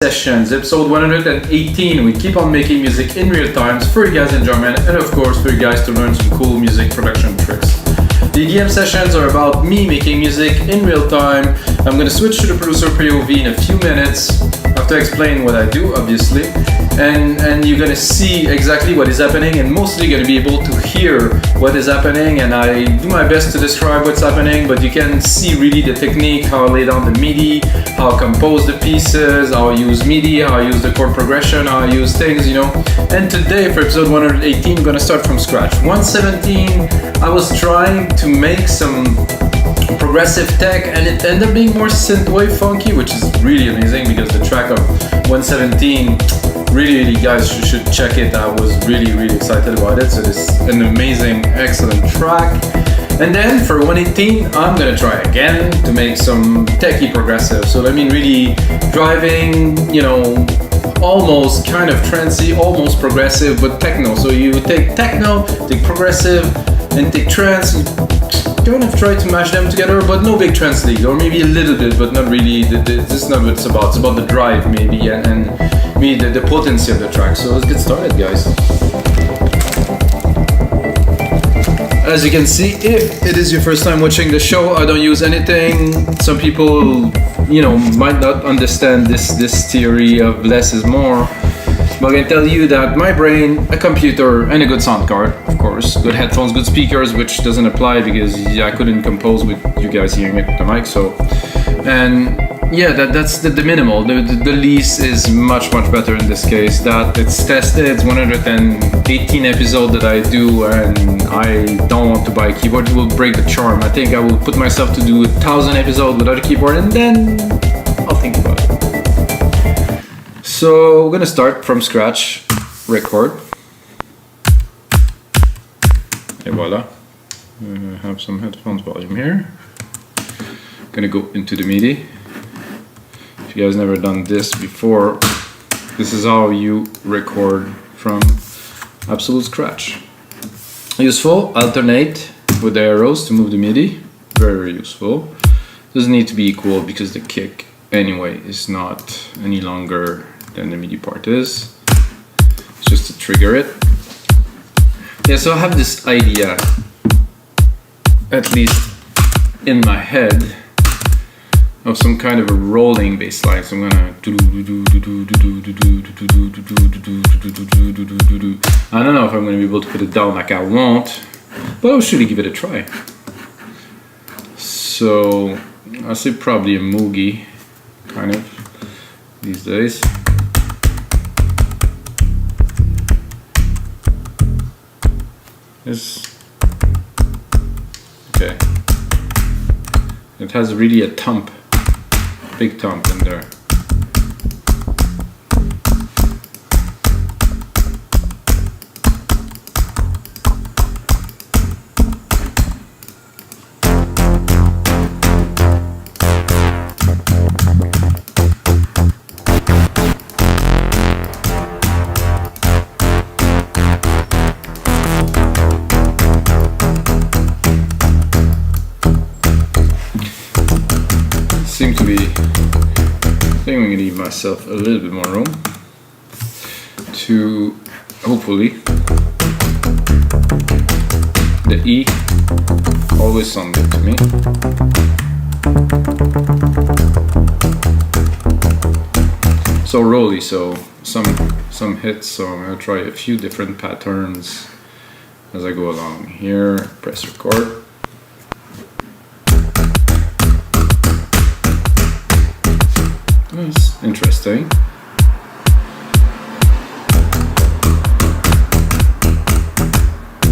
Sessions, episode 118. We keep on making music in real time for you guys' enjoyment and of course for you guys to learn some cool music production tricks. The EDM sessions are about me making music in real time. I'm going to switch to the producer POV in a few minutes after explaining what I do, obviously, and you're going to see exactly what is happening and mostly going to be able to hear what is happening, and I do my best to describe what's happening, but you can see really the technique, how I lay down the MIDI, how I compose the pieces, how I use MIDI, how I use the chord progression, how I use things, you know. And today for episode 118, I'm going to start from scratch. 117, I was trying to make some progressive tech and it ended up being more synthwave funky, which is really amazing because the track of 117, really guys should check it. I was really excited about it, so this is an amazing, excellent track. And then for 118, I'm gonna try again to make some techy progressive. So I mean really driving, you know, almost kind of trancey, almost progressive, but techno. So you take techno, take progressive, and take trance. You kind of try to mash them together, but no big trance lead, or maybe a little bit, but not really. This is not what it's about. It's about the drive, maybe, and maybe the potency of the track. So let's get started, guys. As you can see, if it is your first time watching the show, I don't use anything. Some people, you know, might not understand this theory of less is more. But I can tell you that my brain, a computer, and a good sound card, of course, good headphones, good speakers, which doesn't apply because I couldn't compose with you guys hearing it with the mic. So, and yeah, that's the minimal. The least is much better in this case. That it's tested. It's 118 episode that I do, and I don't want to buy a keyboard. It will break the charm. I think I will put myself to do 1,000 episodes without a keyboard, and then I'll think about it. So we're gonna start from scratch, record. Et voila. I have some headphones volume here. Gonna go into the MIDI. If you guys never done this before, this is how you record from absolute scratch. Useful, alternate with the arrows to move the MIDI. Very useful. Doesn't need to be equal because the kick anyway is not any longer than the MIDI part is. It's just to trigger it. Yeah, so I have this idea, at least in my head, of some kind of a rolling bass line. So I'm gonna I don't know if I'm gonna be able to put it down like I want, but I'll surely give it a try. So I'll say probably a moogie kind of these days. Okay. It has really a thump, big thump in there. Seem to be, I think I'm going to leave myself a little bit more room to hopefully the E always sound good to me. So rolly, so some hits, so I'm going to try a few different patterns as I go along. Here, press record. That's interesting.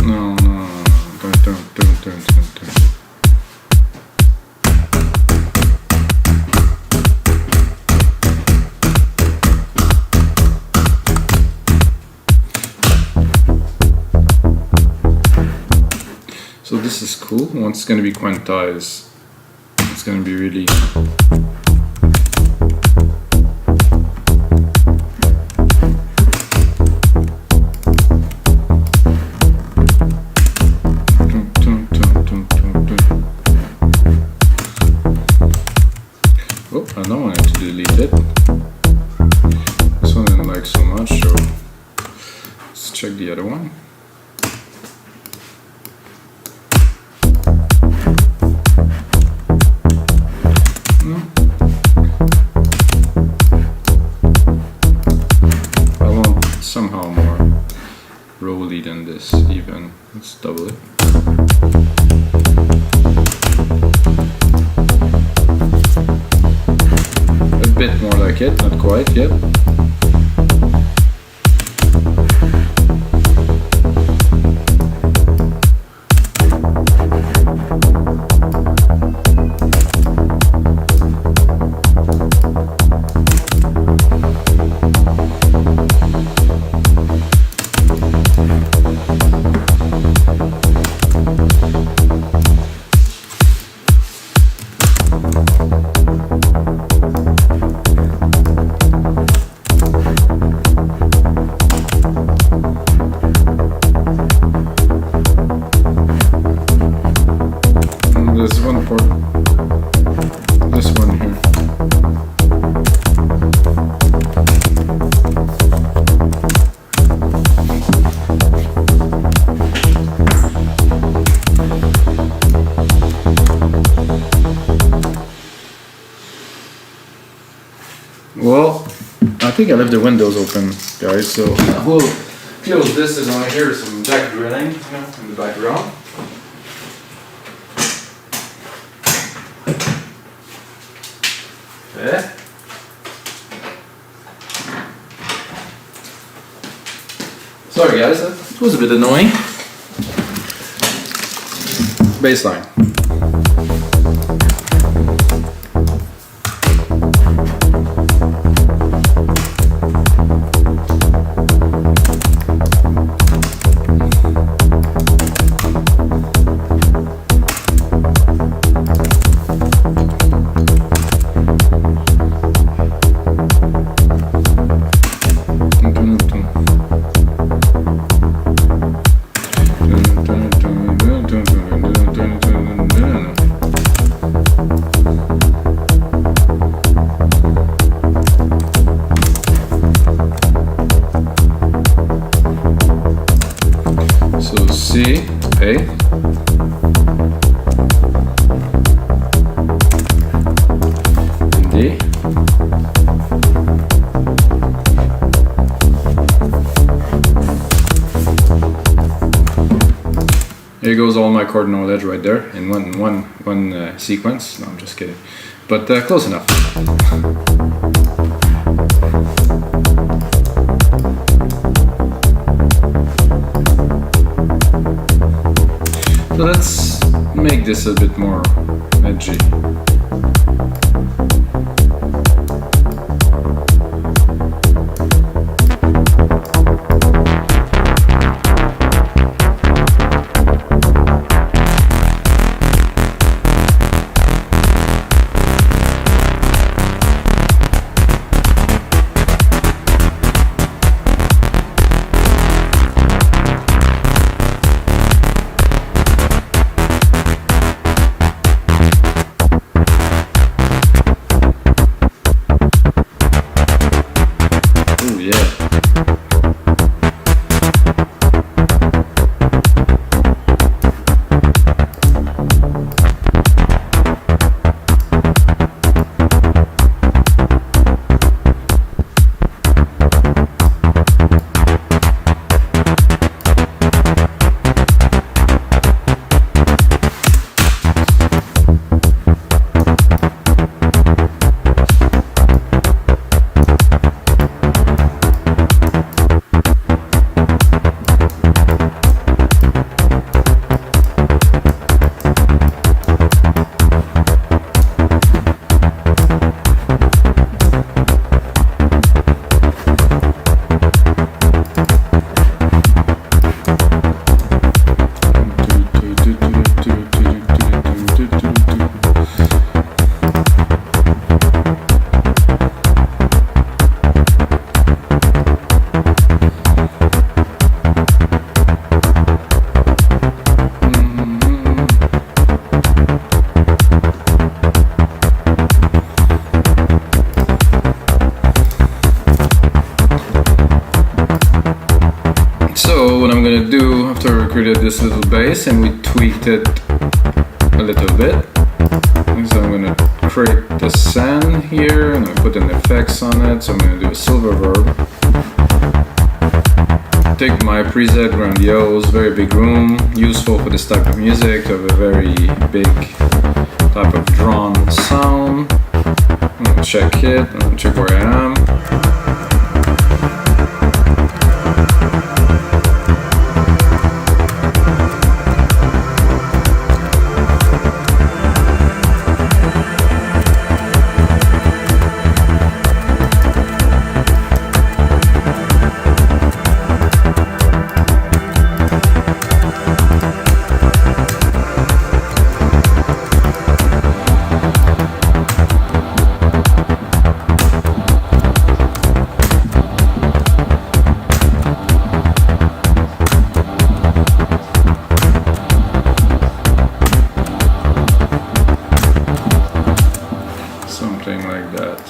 No. Turn. So this is cool. Once it's going to be quantized, it's going to be really I don't want it to delete it. so much, so let's check the other one. No. I want somehow more rolly than this even. Let's double it. A bit more like it, not quite yet. There's one part, this one here. Well, I think I left the windows open, guys, so we'll close this as I hear some jack drilling, you know, in the background. Okay. Sorry guys, that was a bit annoying. Bassline. So C, A. And D. There goes all my chord knowledge right there in one sequence. No, I'm just kidding. But close enough. So let's make this a bit more edgy. created this little bass and we tweaked it a little bit. So I'm gonna create the sand here and I put an effects on it. So I'm gonna do a silver verb. Take my preset grandiose, very big room, useful for this type of music to have a very big type of drawn sound. I'm gonna check it, I'm gonna check where I am.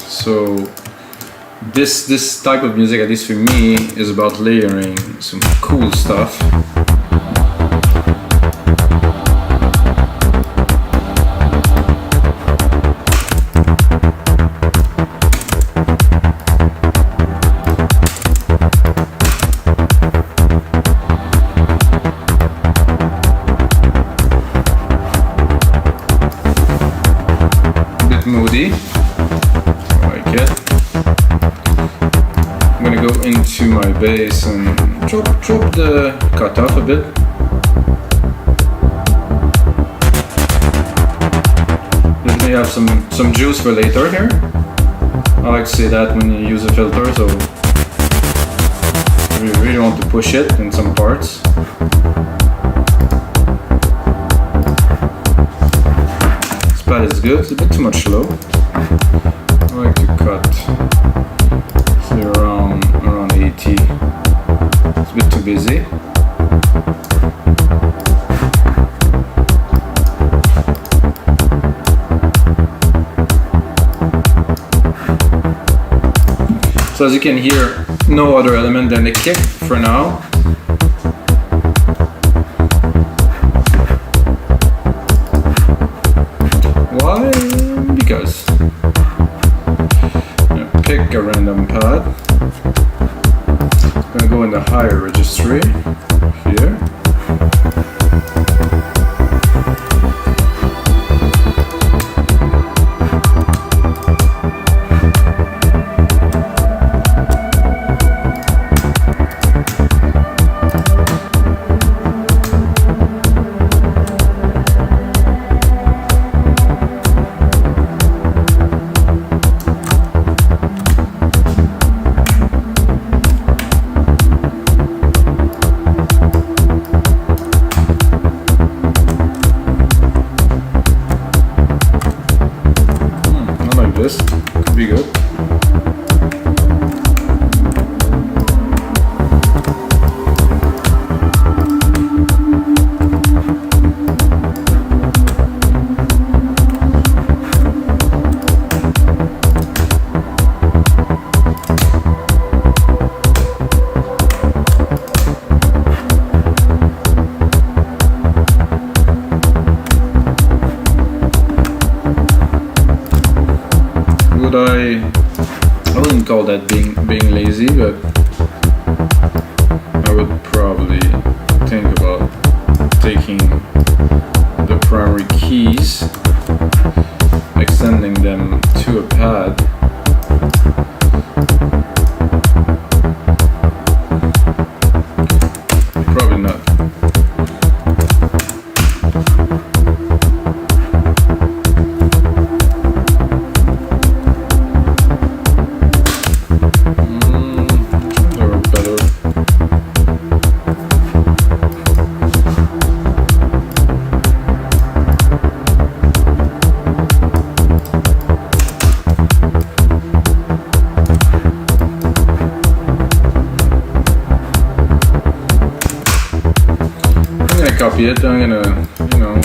So this type of music, at least for me, is about layering some cool stuff. A bit moody. I'm gonna go into my bass and chop the cut off a bit. Let me have some juice for later here. I like to say that when you use a filter, so you really want to push it in some parts. This pad is good, it's a bit too much slow. I like to cut say around 80. It's a bit too busy. So as you can hear, no other element than the kick for now. Why? Because pick a random pad. I'm gonna go in the higher registry here. This could be good. I wouldn't call that being lazy, but I would probably think about taking the primary keys, extending them to a pad. Probably not. Copy it, I'm gonna, you know,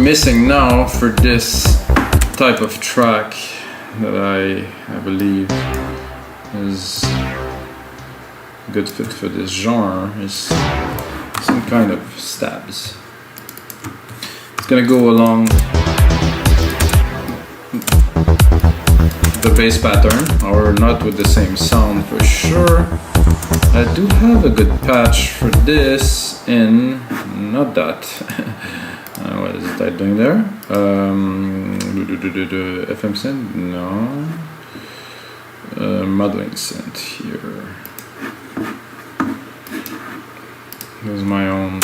missing now for this type of track that I believe is a good fit for this genre is some kind of stabs. It's gonna go along the bass pattern, or not with the same sound for sure. I do have a good patch for this in, not that. What is it I'm doing there? FM synth? No. Modeling synth here. This is my own.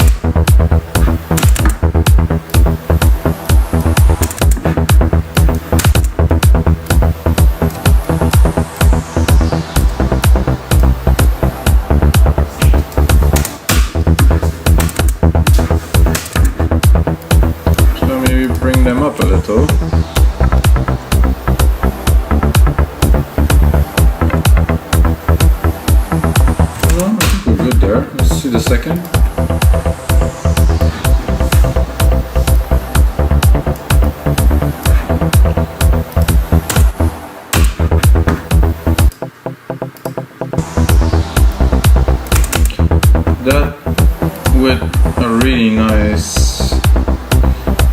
Up a little. Well, I think we're good there. Let's see the second. That with a really nice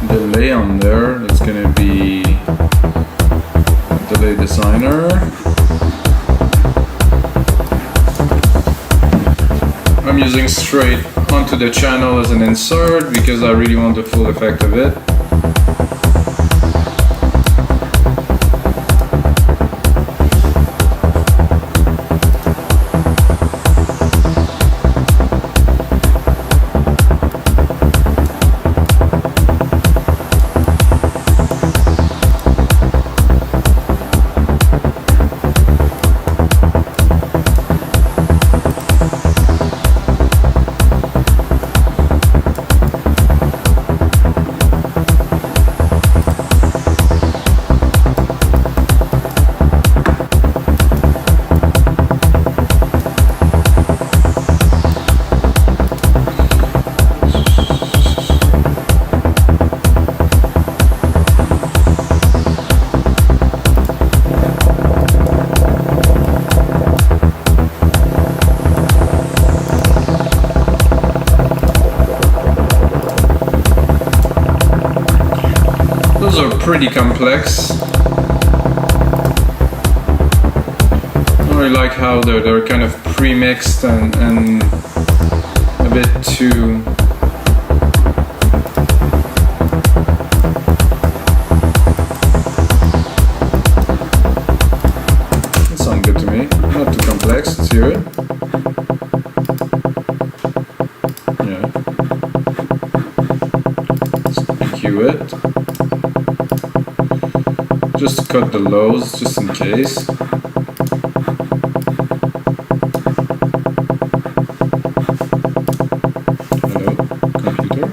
delay on there, that's gonna be delay designer. I'm using straight onto the channel as an insert because I really want the full effect of it. Pretty complex. I really like how they're kind of pre-mixed and a bit too that sounds good to me. Not too complex. Let's hear it. Yeah. Let's EQ it. Just to cut the lows, just in case. Hello, computer.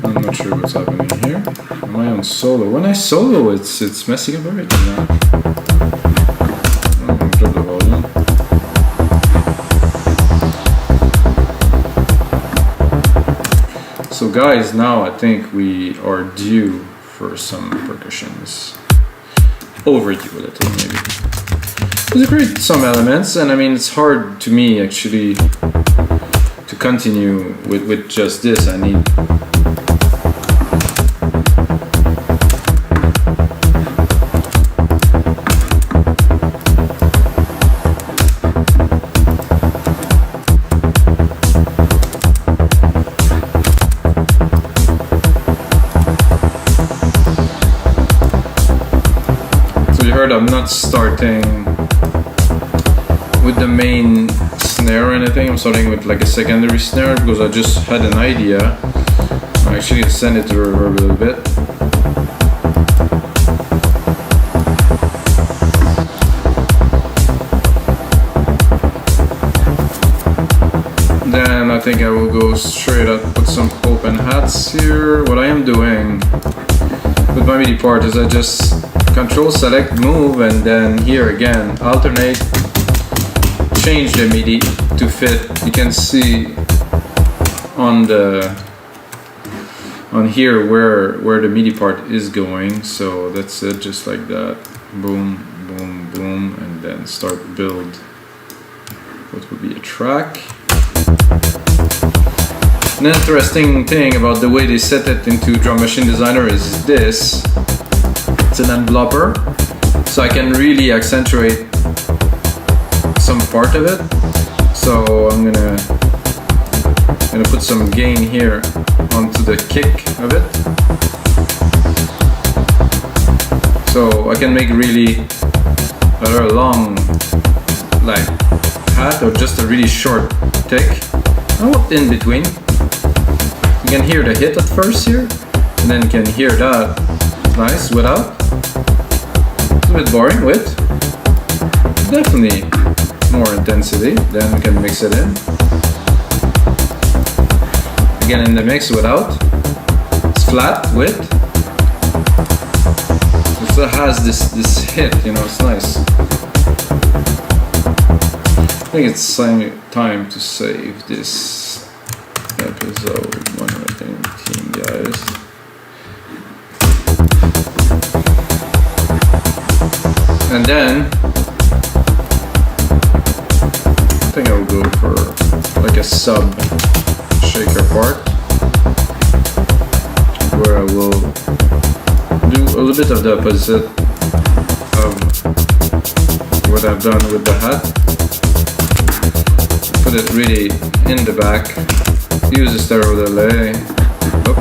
I'm not sure what's happening here. Am I on solo? When I solo, it's messing up everything now. Drop the volume. So guys, now I think we are due for some percussions. Overdue a little maybe. There's great some elements, and I mean it's hard to me actually to continue with just this. I need I'm not starting with the main snare or anything. I'm starting with like a secondary snare because I just had an idea. I actually send it to reverb a little bit. Then I think I will go straight up with some open hats here. What I am doing with my MIDI part is I just Control select move, and then here again alternate, change the MIDI to fit. You can see on here where the MIDI part is going, so that's it, just like that. Boom, boom, boom, and then start build what would be a track. An interesting thing about the way they set it into Drum Machine Designer is this. It's an envelopper, so I can really accentuate some part of it. So I'm gonna put some gain here onto the kick of it. So I can make really a very long like hat or just a really short tick. I want in between. You can hear the hit at first here, and then you can hear that nice without. It's a bit boring with. Definitely more intensity, then we can mix it in. Again in the mix without. It's flat with. It still has this hit, you know, it's nice. I think it's time to save this episode 118, guys. And then I think I will go for like a sub shaker part where I will do a little bit of the opposite of what I've done with the hat. Put it really in the back. Use a stereo delay. Oop.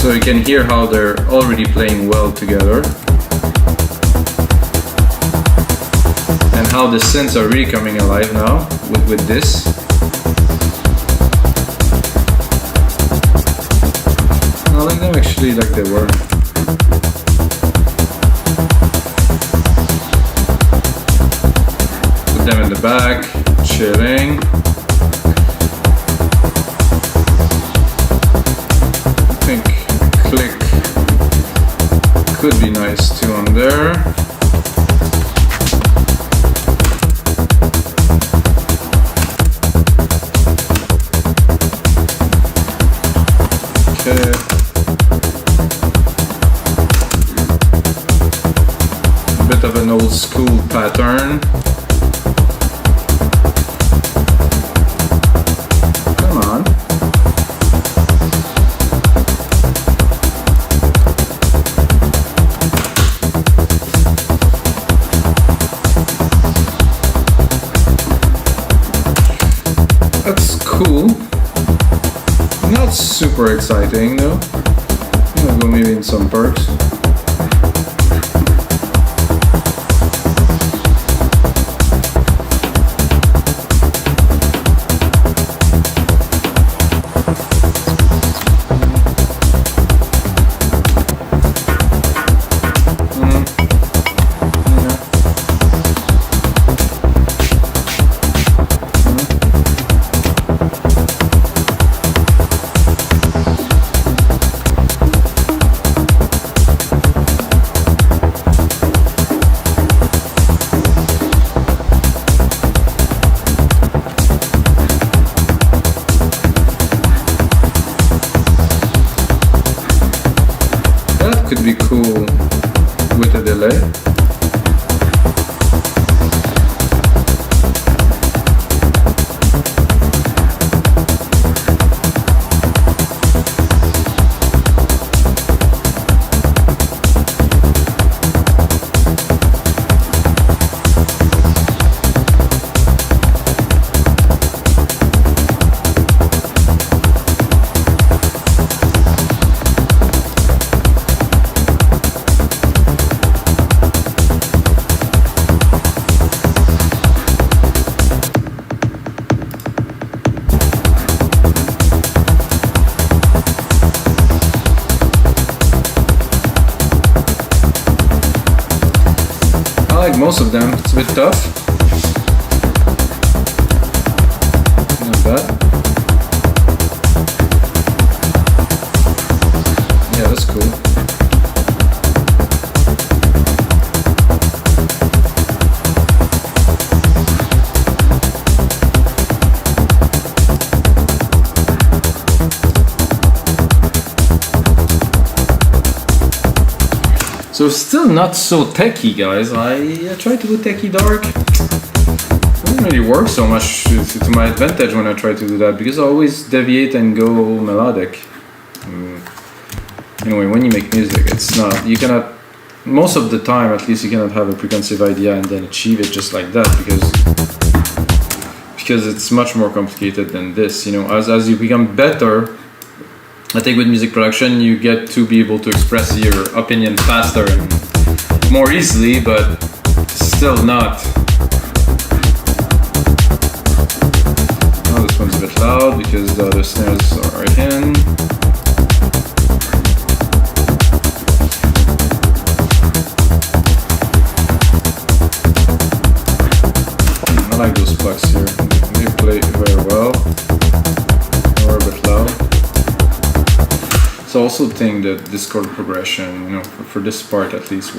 So you can hear how they're already playing well together, and how the synths are really coming alive now with this. I like them actually like they were. Put them in the back, chilling. I think click could be nice too on there. Okay. A bit of an old school pattern. Come on. That's cool. Not super exciting though. I'll go maybe in some perks. Could be cool with a delay. I like most of them. It's a bit tough. Not bad. So still not so techy, guys. I tried to do techy dark. It doesn't really work so much to my advantage when I try to do that, because I always deviate and go melodic. Anyway, when you make music, it's not, you cannot, most of the time at least, you cannot have a preconceived idea and then achieve it just like that, because it's much more complicated than this. You know, as you become better, I think with music production you get to be able to express your opinion faster and more easily, but still not. Oh, this one's a bit loud because the other snares are in. I like those plugs here. They play very well. Or a bit loud. So I also think that this chord progression, you know, for this part at least,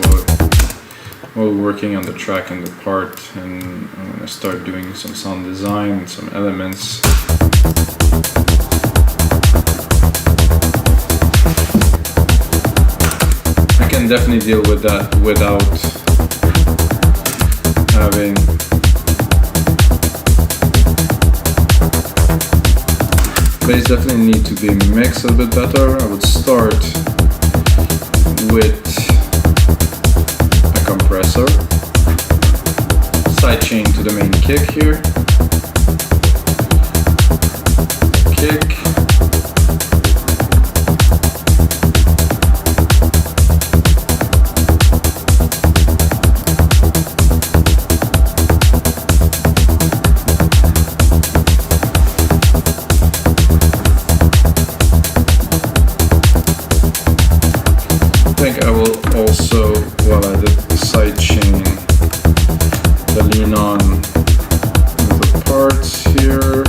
while working on the track and the part, and I'm gonna start doing some sound design, some elements. I can definitely deal with that without having bass. Definitely need to be mixed a bit better. I would start with a compressor, sidechain to the main kick here, kick, also, while I did the side chain, the lean on the parts here.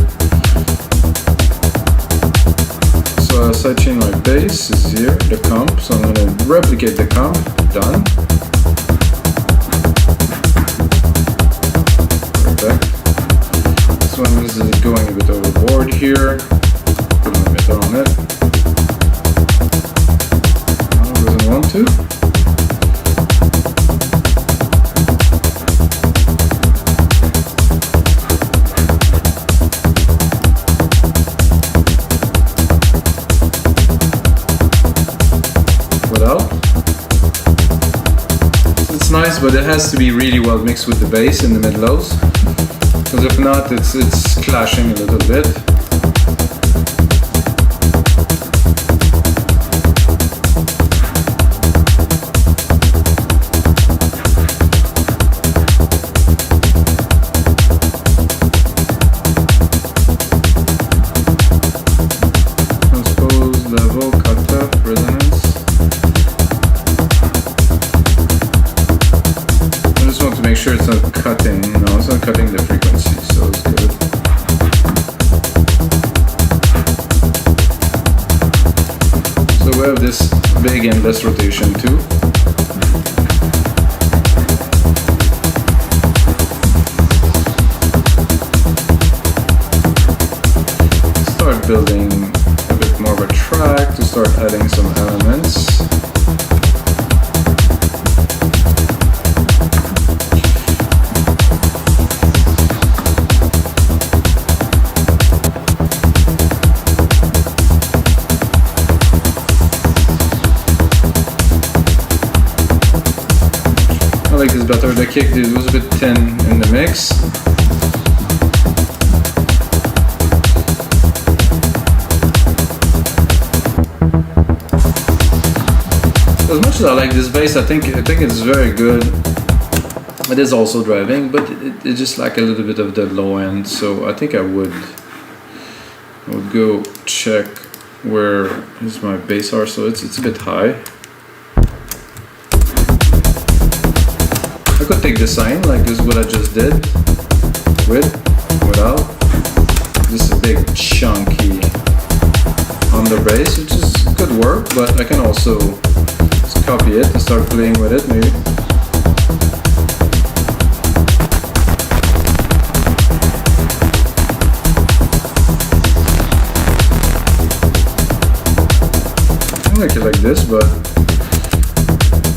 So I side chain my bass is here, the comp. So I'm going to replicate the comp. Done. Perfect. This one is going a bit overboard here. Put a limiter on it. Doesn't want to. It's nice, but it has to be really well mixed with the bass in the mid-lows, because if not, it's clashing a little bit. Transpose, level, cut-off, resonance. Make sure it's not cutting, no, it's not cutting the frequency, so it's good. So we have this big endless rotation too. Start building a bit more of a track to start adding some elements. I like this better. The kick was a bit thin in the mix. As much as I like this bass, I think it's very good. It is also driving, but it just like a little bit of the low end. So I think I would go check where is my bass are. So it's a bit high. I could take the sign, like this is what I just did, without. This is a big chunky on the bass, which is good work, but I can also just copy it and start playing with it maybe. I like it like this, but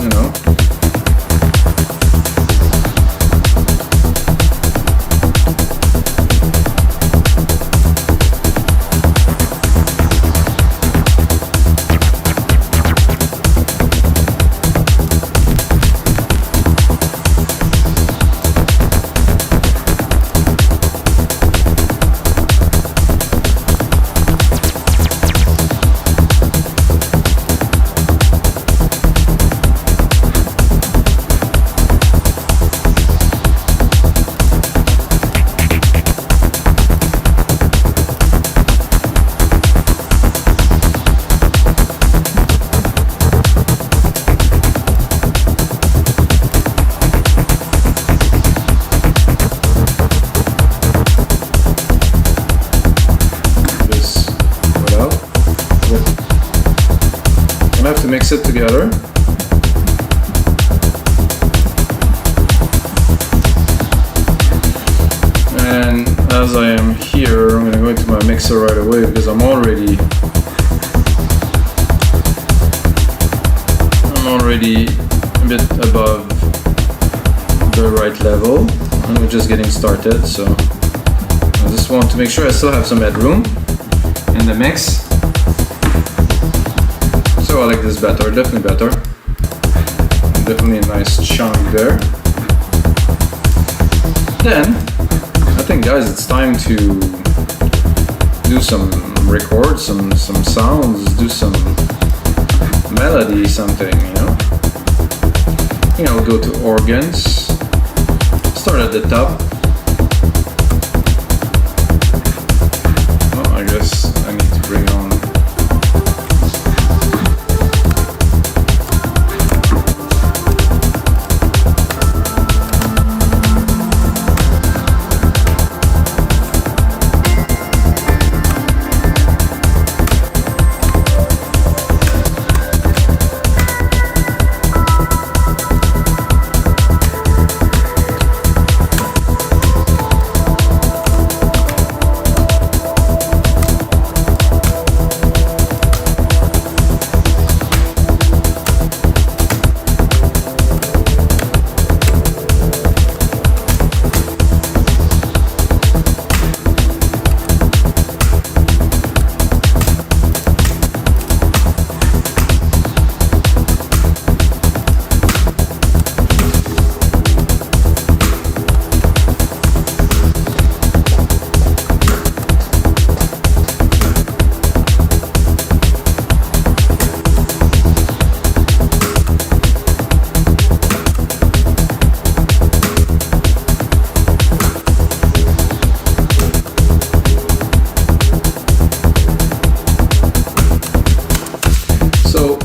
you know. mix it together. And as I am here, I'm going to go into my mixer right away because I'm already a bit above the right level, and we're just getting started, so I just want to make sure I still have some headroom in the mix. So I like this better, definitely better. Definitely a nice chunk there. Then, I think guys, it's time to do some records, some sounds, do some melody, something, you know. I think I'll go to organs, start at the top. Oh, I guess I need to bring on.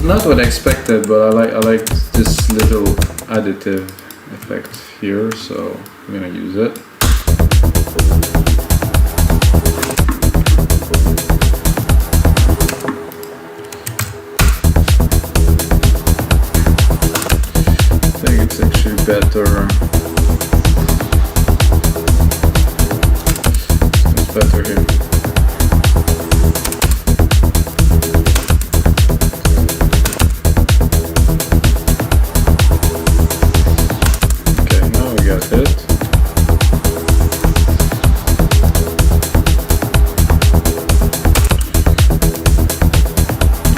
Not what I expected, but I like this little additive effect here, so I'm gonna use it. I think it's actually better. It's better here.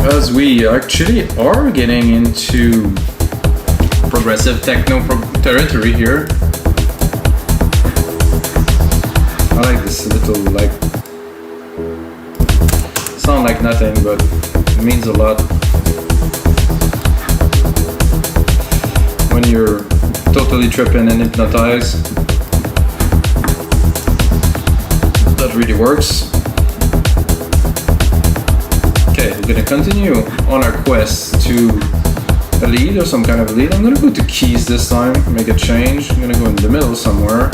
As we actually are getting into progressive techno territory here. I like this little, like, sound like nothing, but it means a lot when you're totally tripping and hypnotized. That really works. Okay, we're gonna continue on our quest to a lead or some kind of lead. I'm gonna go to keys this time, make a change. I'm gonna go in the middle somewhere.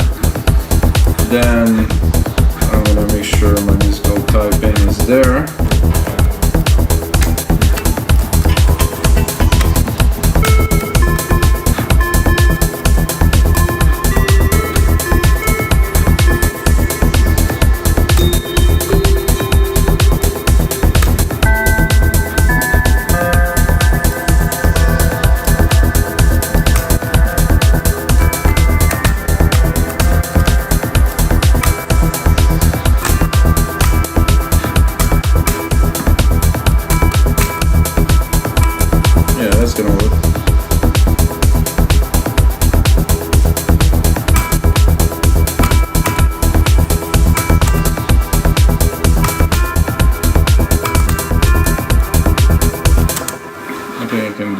Then I'm gonna make sure my musical typing is there.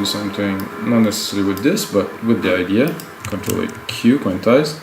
Something not necessarily with this, but with the idea. Control Q, quantize.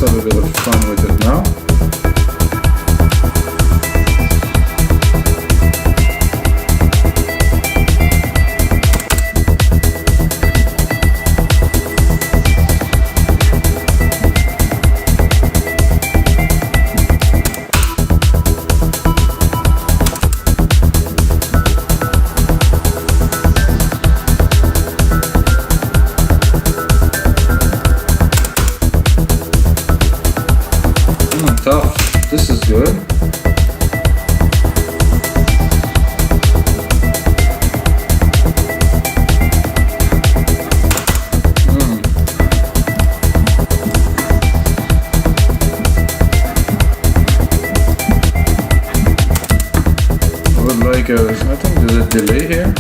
have a bit of fun with it now. Tough. This is good. I would like I think there's a delay here.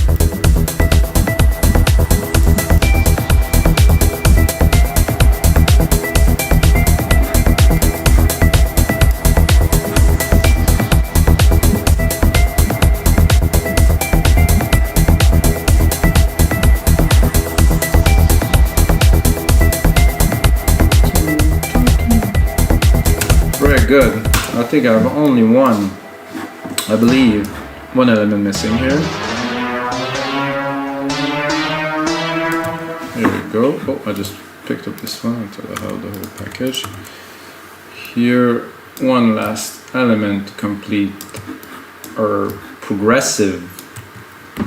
Very good. I think I have only one, I believe, one element missing here. Here we go. Oh, I just picked up this one until I have the whole package. Here, one last element to complete our progressive,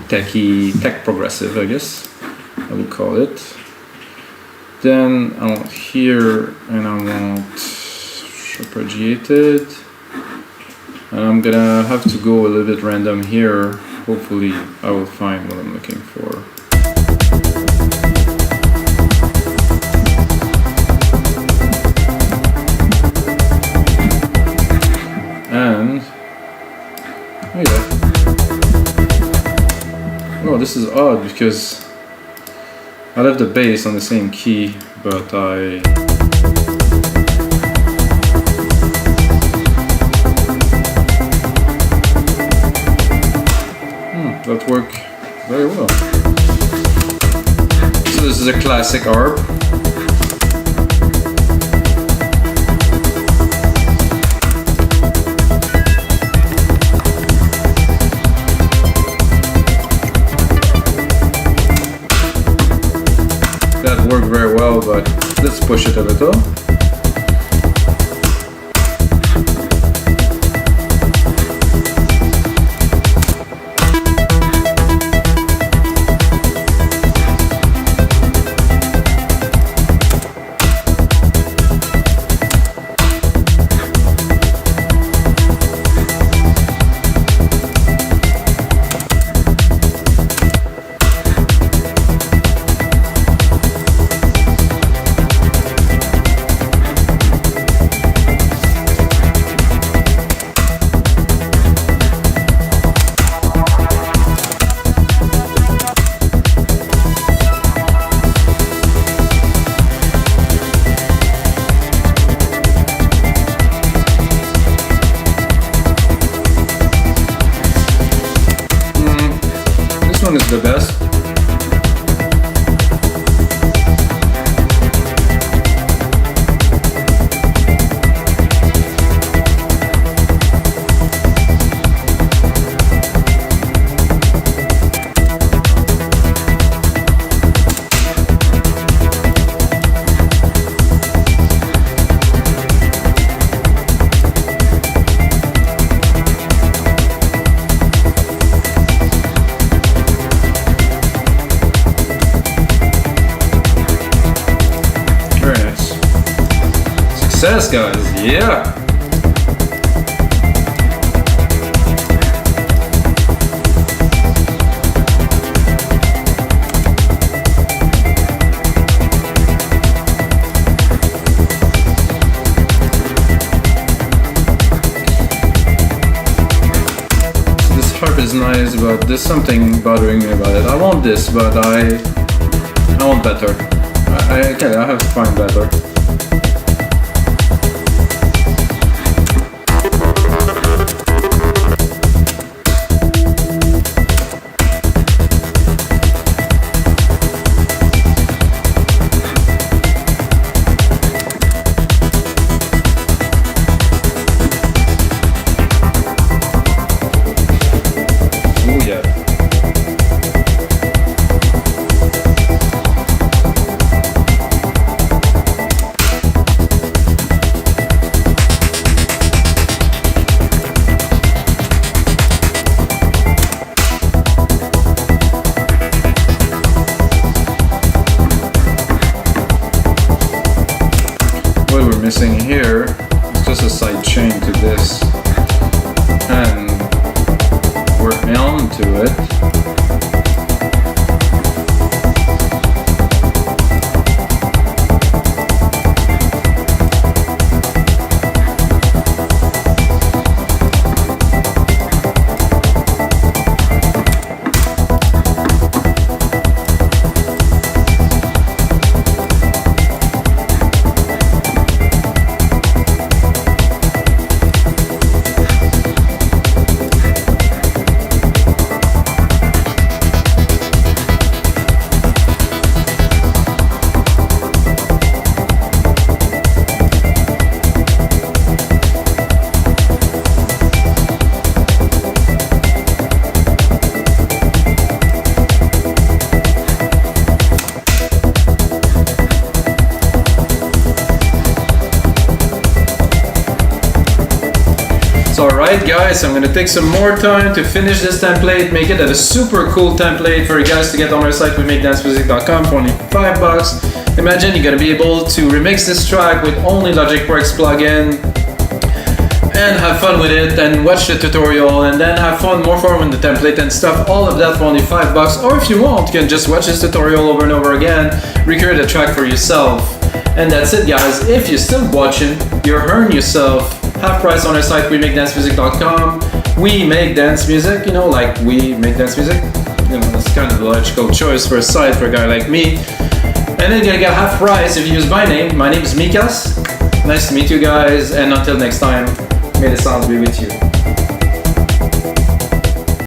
tech progressive, I guess I would call it. Then I want here, and I want arpeggiated, and I'm gonna have to go a little bit random here. Hopefully I will find what I'm looking for. And oh yeah, oh, this is odd because I left the bass on the same key, but that worked very well. So this is a classic ARP. That worked very well, but let's push it a little. This one is the best. Success, guys, yeah! This harp is nice, but there's something bothering me about it. I want this, but I want better. I have to find better. missing here is just a side chain to this and work me onto it. So alright guys, I'm gonna take some more time to finish this template, make it a super cool template for you guys to get on our site. We make dancemusic.com for only $5. Imagine you're gonna be able to remix this track with only Logic Pro X plugin and have fun with it and watch the tutorial and then have more fun with the template and stuff. All of that for only $5. Or if you want, you can just watch this tutorial over and over again, recreate a track for yourself. And that's it guys. If you're still watching, you're earning yourself half price on our site, we make dancemusic.com. We make dance music, you know, like we make dance music. You know, that's kind of the logical choice for a site for a guy like me. And then you're gonna get half price if you use my name. My name is Mikas. Nice to meet you guys, and until next time, may the sounds be with you.